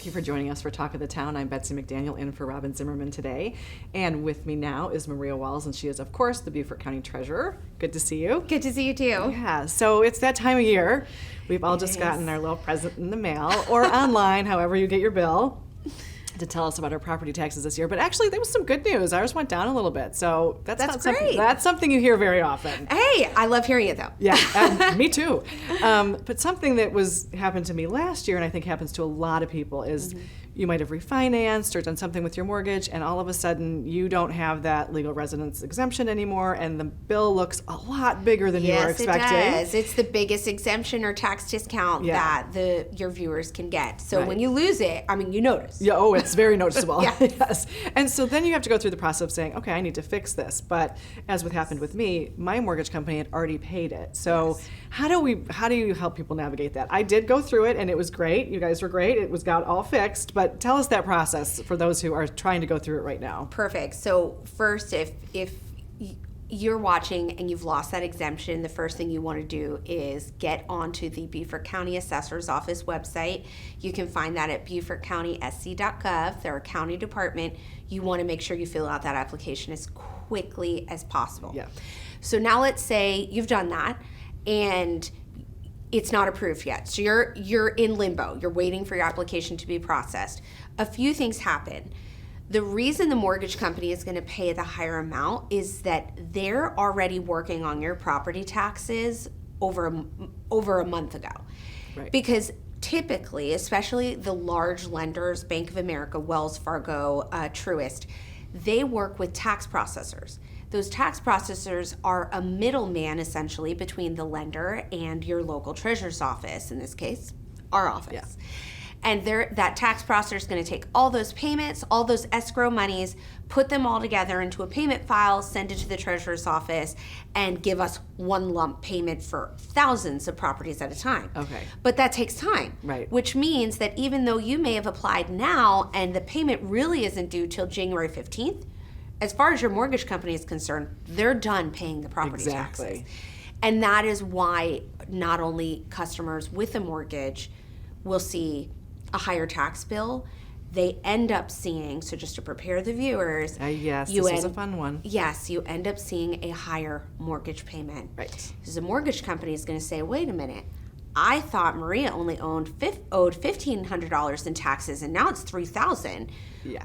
Thank you for joining us for Talk of the Town. I'm Betsy McDaniel in for Robin Zimmerman today. And with me now is Maria Walls, and she is, of course, the Beaufort County Treasurer. Good to see you. Good to see you, too. Yeah, so it's that time of year. We've all just gotten our little present in the mail or online, however you get your bill, to tell us about our property taxes this year. But actually, there was some good news. Ours went down a little bit, so that's great. That's something you hear very often. Hey, I love hearing it, though. Yeah, me too. But something that happened to me last year, and I think happens to a lot of people, is you might have refinanced or done something with your mortgage, and all of a sudden you don't have that legal residence exemption anymore, and the bill looks a lot bigger than you were expecting. Yes, it does. It's the biggest exemption or tax discount that your viewers can get. So when you lose it, I mean, you notice. Yeah. Oh, it's very noticeable. Yes. And so then you have to go through the process of saying, okay, I need to fix this. But as what happened with me, my mortgage company had already paid it. So how do you help people navigate that? I did go through it, and it was great. You guys were great. It got all fixed. But tell us that process for those who are trying to go through it right now. Perfect. So first, if you're watching and you've lost that exemption, the first thing you want to do is get onto the Beaufort County Assessor's Office website. You can find that at beaufortcountysc.gov. They're a county department. You want to make sure you fill out that application as quickly as possible. Yeah. So now let's say you've done that and it's not approved yet. So you're in limbo. You're waiting for your application to be processed. A few things happen. The reason the mortgage company is going to pay the higher amount is that they're already working on your property taxes over a month ago. Right. Because typically, especially the large lenders, Bank of America, Wells Fargo, Truist, they work with tax processors. Those tax processors are a middleman, essentially, between the lender and your local treasurer's office, in this case, our office. Yeah. And that tax processor is going to take all those payments, all those escrow monies, put them all together into a payment file, send it to the treasurer's office, and give us one lump payment for thousands of properties at a time. Okay. But that takes time. Right. Which means that even though you may have applied now and the payment really isn't due till January 15th, as far as your mortgage company is concerned, they're done paying the property taxes. And that is why not only customers with a mortgage will see a higher tax bill, they end up seeing, so just to prepare the viewers, yes, this is a fun one. Yes, you end up seeing a higher mortgage payment. Right. Because the mortgage company is going to say, wait a minute, I thought Maria only owed $1,500 in taxes, and now it's $3,000. Yeah.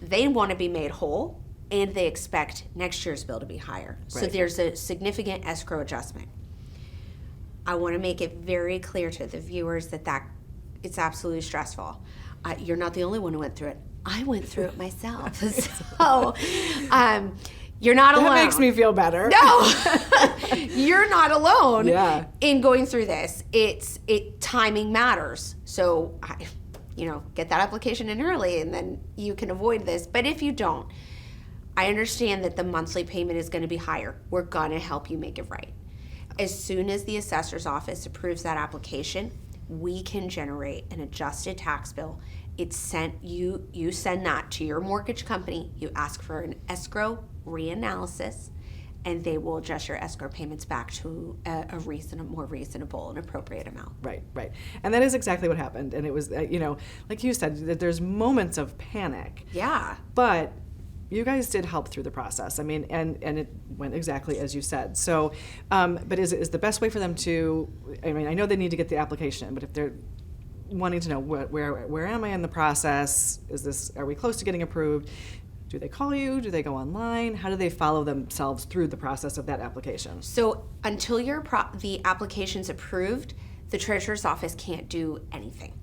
They want to be made whole, and they expect next year's bill to be higher. Right. So there's a significant escrow adjustment. I want to make it very clear to the viewers that it's absolutely stressful. You're not the only one who went through it. I went through it myself. So you're not alone. That makes me feel better. No, you're not alone in going through this. Timing matters. So, get that application in early and then you can avoid this. But if you don't, I understand that the monthly payment is going to be higher. We're going to help you make it right. As soon as the assessor's office approves that application, we can generate an adjusted tax bill. It's sent, you send that to your mortgage company, you ask for an escrow reanalysis, and they will adjust your escrow payments back to a more reasonable and appropriate amount. Right. And that is exactly what happened. And it was, like you said, that there's moments of panic. Yeah. But you guys did help through the process. I mean, and it went exactly as you said. So, but is the best way for them to, I know they need to get the application in, but if they're wanting to know where am I in the process? Are we close to getting approved? Do they call you? Do they go online? How do they follow themselves through the process of that application? So until the application's approved, the treasurer's office can't do anything.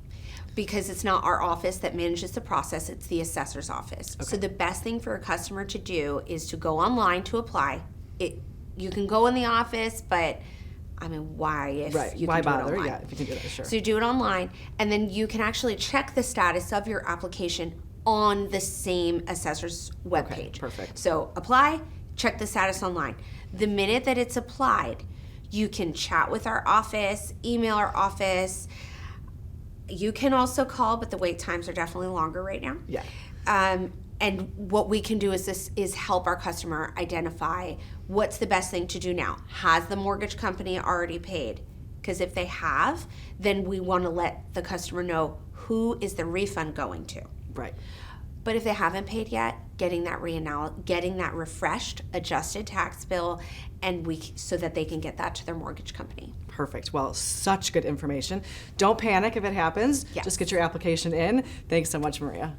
Because it's not our office that manages the process, it's the assessor's office. Okay. So the best thing for a customer to do is to go online to apply. You can go in the office, but why if you why can bother? Do it online? Yeah, if you can do that, sure. So you do it online, and then you can actually check the status of your application on the same assessor's webpage. Okay, perfect. So apply, check the status online. The minute that it's applied, you can chat with our office, email our office. You can also call, but the wait times are definitely longer right now. Yeah. And what we can do is help our customer identify what's the best thing to do now. Has the mortgage company already paid? Because if they have, then we want to let the customer know who is the refund going to. Right. But if they haven't paid yet, getting that refreshed, adjusted tax bill, and so that they can get that to their mortgage company. Perfect. Well, such good information. Don't panic if it happens. Yes. Just get your application in. Thanks so much, Maria.